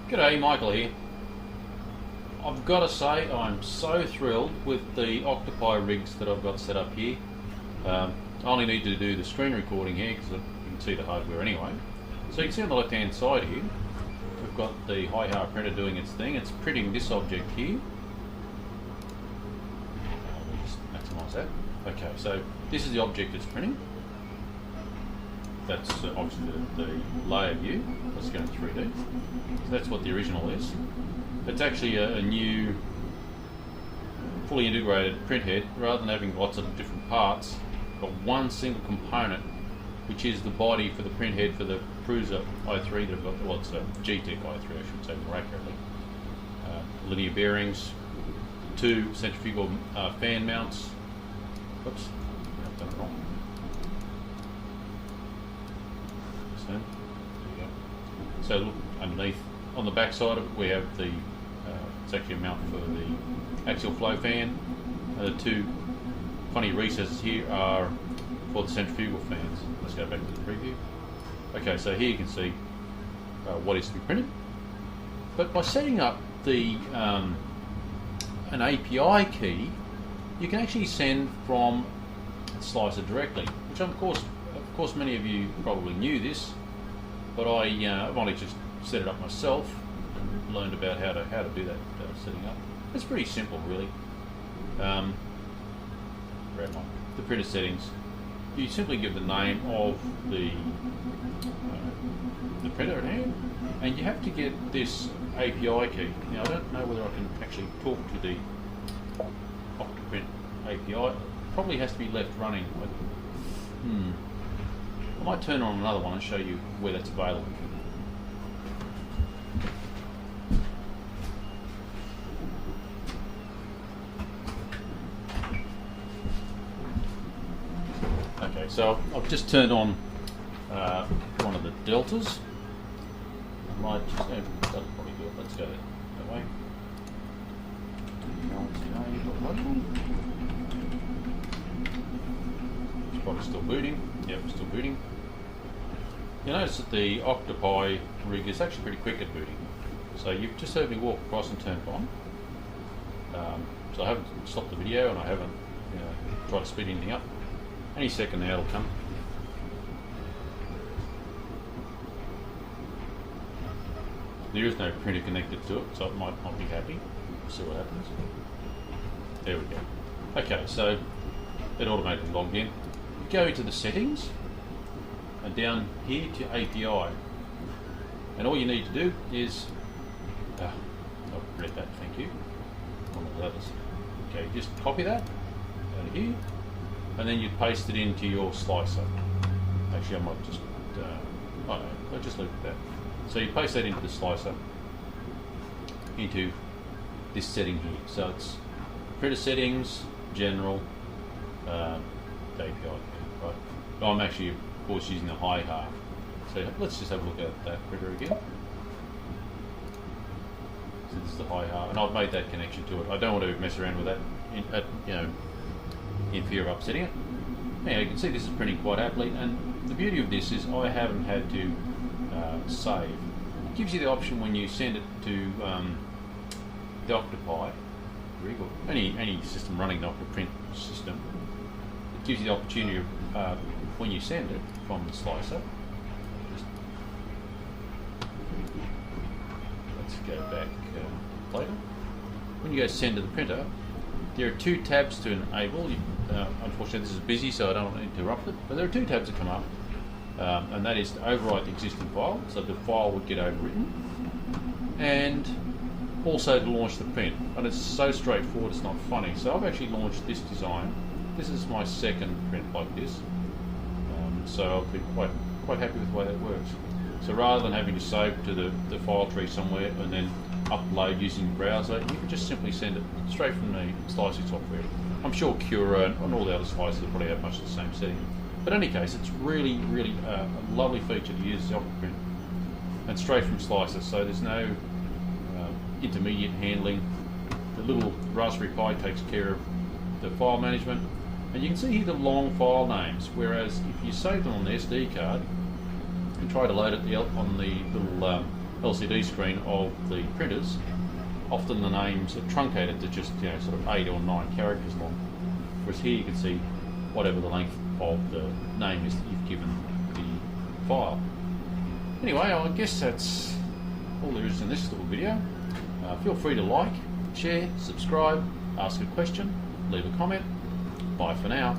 G'day, Michael here. I've got to say I'm so thrilled with the Octopi rigs that I've got set up here. I only need to do the screen recording here because you can see the hardware anyway. So you can see on the left hand side here we've got the high-hour printer doing its thing. It's printing this object here. Let me just maximise that. Okay, so this is the object it's printing. That's obviously the layer view. Let's go to 3D. So that's what the original is. It's actually a new, fully integrated print head. Rather than having lots of different parts, got one single component, which is the body for the print head for the Cruiser i3 that I've got. Well, it's a GTEC i3, I should say more accurately. Linear bearings, 2 centrifugal fan mounts. Oops, I've done it wrong. So look underneath, on the back side of it, we have the, it's actually a mount for the axial flow fan. The 2 funny recesses here are for the centrifugal fans. Let's go back to the preview. Okay, so here you can see what is to be printed. But by setting up the an API key, you can actually send from the slicer directly, which of course many of you probably knew this. But I've only just set it up myself and learned about how to do that setting up. It's pretty simple, really. Grab the printer settings. You simply give the name of the printer at hand, and you have to get this API key. Now I don't know whether I can actually talk to the Octoprint API. It probably has to be left running. But, I might turn on another one and show you where that's available. Okay, so I've just turned on one of the deltas. I might just, that'll probably do it. Let's go that way. It's probably still booting. Yep, still booting. You notice that the Octopi rig is actually pretty quick at booting. So you've just heard me walk across and turn it on. So I haven't stopped the video and I haven't tried to speed anything up. Any second now it'll come. There is no printer connected to it, so it might not be happy. We'll see what happens. There we go. Okay, so it automatically logged in. Go into the settings and down here to API, and all you need to do is I've read that, thank you, one of the others. Okay, just copy that out of here and then you paste it into your slicer. Actually I might just I'll just leave it there. So you paste that into the slicer, into this setting here. So it's printer settings, general, API. Right. I'm actually, of course, using the high half. So let's just have a look at that printer again. So this is the high half, and I've made that connection to it. I don't want to mess around with that, in fear of upsetting it. Now you can see this is printing quite happily, and the beauty of this is I haven't had to save. It gives you the option when you send it to the Octopi rig or any system running the Octoprint system. It gives you the opportunity of, when you send it from the slicer, let's go back later. When you go send to the printer, there are 2 tabs to enable. Unfortunately this is busy so I don't want to interrupt it, but there are 2 tabs that come up, and that is to overwrite the existing file, so the file would get overwritten, and also to launch the print. And it's so straightforward it's not funny. So I've actually launched this design. This is my second print like this, so I've been quite happy with the way that works. So rather than having to save to the file tree somewhere and then upload using the browser, you can just simply send it straight from the slicing software. I'm sure Cura and all the other slicers will probably have much the same setting. But in any case, it's really a lovely feature to use the Octoprint, and straight from slicer, so there's no intermediate handling. The little Raspberry Pi takes care of the file management, and you can see here the long file names, whereas if you save them on the SD card and try to load it on the little LCD screen of the printers, often the names are truncated to just sort of 8 or 9 characters long. Whereas here you can see whatever the length of the name is that you've given the file. Anyway, I guess that's all there is in this little video. Feel free to like, share, subscribe, ask a question, leave a comment. Bye for now.